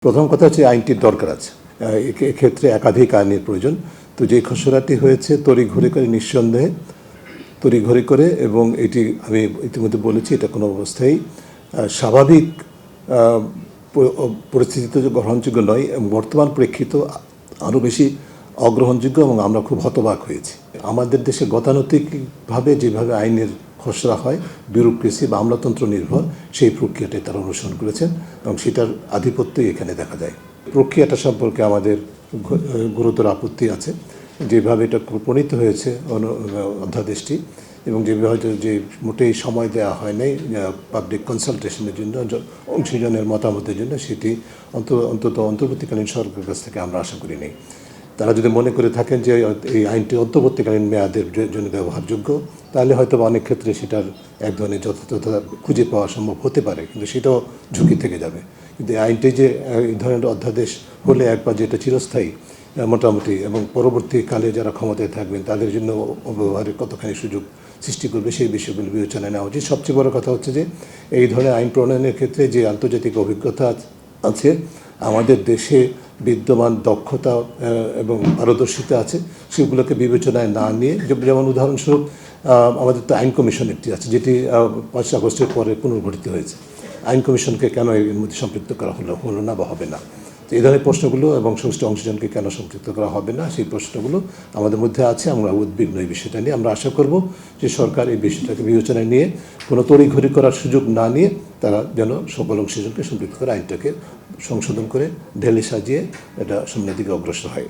প্রথম কথা হচ্ছে আইনটির দরকার আছে, এক্ষেত্রে একাধিক আইনের প্রয়োজন। তো যে খসড়াটি হয়েছে তড়িঘড়ি করে, নিঃসন্দেহে তড়িঘড়ি করে, এবং এটি আমি ইতিমধ্যে বলেছি এটা কোনো অবস্থায় স্বাভাবিক পরিস্থিতিতে গ্রহণযোগ্য নয়, এবং বর্তমান প্রেক্ষিত আরও বেশি অগ্রহণযোগ্য, এবং আমরা খুব হতবাক হয়েছি। আমাদের দেশে গতানুগতিকভাবে যেভাবে আইনের খসড়া হয়, বিউরোক্রেসি বা আমলাতন্ত্র নির্ভর, সেই প্রক্রিয়াটাই তারা অনুসরণ করেছেন, এবং সেটার আধিপত্যই এখানে দেখা যায়। প্রক্রিয়াটা সম্পর্কে আমাদের গুরুতর আপত্তি আছে, যেভাবে এটা প্রণীত হয়েছে অধ্যাদেশটি, এবং যেভাবে যে মোটেই সময় দেওয়া হয় নাই পাবলিক কনসালটেশনের জন্য, অংশীজনের মতামতের জন্য, সেটি অন্তত অন্তর্বর্তীকালীন সরকারের কাছ থেকে আমরা আশা করি নাই। তারা যদি মনে করে থাকেন যে এই আইনটি অন্তর্বর্তীকালীন মেয়াদের জন্য ব্যবহারযোগ্য, তাহলে হয়তো অনেক ক্ষেত্রে সেটার এক ধরনের যথাযথতা খুঁজে পাওয়া সম্ভব হতে পারে, কিন্তু সেটাও ঝুঁকি থেকে যাবে। কিন্তু এই আইনটি যে এই ধরনের অধ্যাদেশ হলে একবার যেটা চিরস্থায়ী মোটামুটি, এবং পরবর্তীকালে যারা ক্ষমতায় থাকবেন তাদের জন্য অব্যবহারের কতখানি সুযোগ সৃষ্টি করবে, সেই বিষয়গুলো বিবেচনায় নেওয়া উচিত। সবচেয়ে বড় কথা হচ্ছে যে এই ধরনের আইন প্রণয়নের ক্ষেত্রে যে আন্তর্জাতিক অভিজ্ঞতা আছে, আমাদের দেশে বিদ্যমান দক্ষতা এবং পারদর্শিতা আছে, সেগুলোকে বিবেচনায় না নিয়ে, যেমন উদাহরণস্বরূপ আমাদের তো আইন কমিশন একটি আছে, যেটি 5 আগস্টের পরে পুনর্গঠিত হয়েছে। আইন কমিশনকে কেন এর মধ্যে সম্পৃক্ত করা হলো না বা হবে না? তো এই ধরনের প্রশ্নগুলো, এবং সংশ্লিষ্ট অংশজনকে কেন সম্পৃক্ত করা হবে না, সেই প্রশ্নগুলো আমাদের মধ্যে আছে। আমরা উদ্বিগ্ন এই বিষয়টা নিয়ে। আমরা আশা করব যে সরকার এই বিষয়টাকে বিবেচনায় নিয়ে কোনো তড়িঘড়ি করার সুযোগ না নিয়ে তারা যেন সকল অংশজনকে সম্পৃক্ত করে আইনটাকে সংশোধন করে ঢেলে সাজিয়ে এটা সামনের দিকে অগ্রসর হয়।